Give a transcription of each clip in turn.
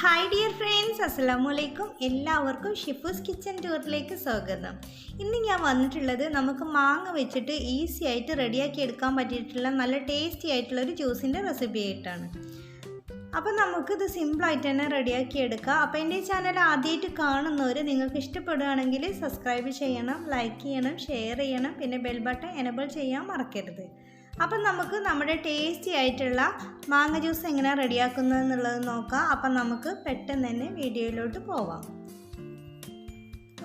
Hi dear friends, അസ്സലാമു അലൈക്കും. എല്ലാവർക്കും ഷിഫൂസ് കിച്ചൻ ടൂറിലേക്ക് സ്വാഗതം. ഇന്ന് ഞാൻ വന്നിട്ടുള്ളത് നമുക്ക് മാങ്ങ വെച്ചിട്ട് ഈസി ആയിട്ട് റെഡിയാക്കി എടുക്കാൻ പറ്റിയിട്ടുള്ള നല്ല ടേസ്റ്റി ആയിട്ടുള്ളൊരു ജ്യൂസിൻ്റെ റെസിപ്പി ആയിട്ടാണ്. അപ്പോൾ നമുക്കിത് സിമ്പിളായിട്ട് തന്നെ റെഡിയാക്കി എടുക്കാം. അപ്പോൾ എൻ്റെ ഈ ചാനൽ ആദ്യമായിട്ട് കാണുന്നവർ നിങ്ങൾക്ക് ഇഷ്ടപ്പെടുകയാണെങ്കിൽ സബ്സ്ക്രൈബ് ചെയ്യണം, ലൈക്ക് ചെയ്യണം, ഷെയർ ചെയ്യണം, പിന്നെ ബെൽ ബട്ടൺ എനേബിൾ ചെയ്യാൻ മറക്കരുത്. അപ്പം നമുക്ക് നമ്മുടെ ടേസ്റ്റി ആയിട്ടുള്ള മാങ്ങ ജ്യൂസ് എങ്ങനെയാണ് റെഡിയാക്കുന്നത് എന്നുള്ളത് നോക്കാം. അപ്പം നമുക്ക് പെട്ടെന്ന് തന്നെ വീഡിയോയിലോട്ട് പോവാം.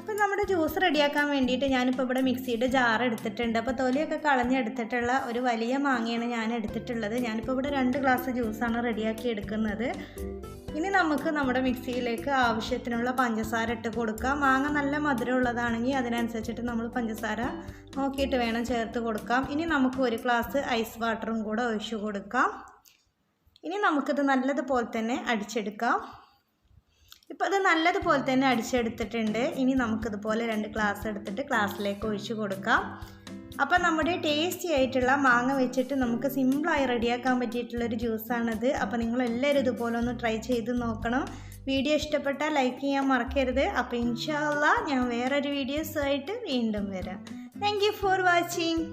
അപ്പം നമ്മുടെ ജ്യൂസ് റെഡിയാക്കാൻ വേണ്ടിയിട്ട് ഞാനിപ്പോൾ ഇവിടെ മിക്സിയുടെ ജാർ എടുത്തിട്ടുണ്ട്. അപ്പോൾ തൊലിയൊക്കെ കളഞ്ഞെടുത്തിട്ടുള്ള ഒരു വലിയ മാങ്ങയാണ് ഞാൻ എടുത്തിട്ടുള്ളത്. ഞാനിപ്പോൾ ഇവിടെ 2 ഗ്ലാസ് ജ്യൂസാണ് റെഡിയാക്കി എടുക്കുന്നത്. ഇനി നമുക്ക് നമ്മുടെ മിക്സിയിലേക്ക് ആവശ്യത്തിനുള്ള പഞ്ചസാര ഇട്ട് കൊടുക്കാം. മാങ്ങ നല്ല മധുരമുള്ളതാണെങ്കിൽ അതിനനുസരിച്ചിട്ട് നമ്മൾ പഞ്ചസാര നോക്കിയിട്ട് വേണം ചേർത്ത് കൊടുക്കാം. ഇനി നമുക്ക് 1 ഗ്ലാസ് ഐസ് വാട്ടറും കൂടെ ഒഴിച്ചു കൊടുക്കാം. ഇനി നമുക്കിത് നല്ലതുപോലെ തന്നെ അടിച്ചെടുക്കാം. ഇപ്പോൾ അത് നല്ലതുപോലെ തന്നെ അടിച്ചെടുത്തിട്ടുണ്ട്. ഇനി നമുക്കിതുപോലെ 2 ഗ്ലാസ് എടുത്തിട്ട് ഗ്ലാസ്സിലേക്ക് ഒഴിച്ചു കൊടുക്കാം. അപ്പോൾ നമ്മുടെ ടേസ്റ്റി ആയിട്ടുള്ള മാങ്ങ വെച്ചിട്ട് നമുക്ക് സിമ്പിളായി റെഡിയാക്കാൻ പറ്റിയിട്ടുള്ളൊരു ജ്യൂസാണിത്. അപ്പോൾ നിങ്ങളെല്ലാവരും ഇതുപോലെ ഒന്ന് ട്രൈ ചെയ്ത് നോക്കണം. വീഡിയോ ഇഷ്ടപ്പെട്ടാൽ ലൈക്ക് ചെയ്യാൻ മറക്കരുത്. അപ്പോൾ ഇൻഷാ അല്ലാഹ് ഞാൻ വേറൊരു വീഡിയോസുമായിട്ട് വീണ്ടും വരാം. Thank you for watching.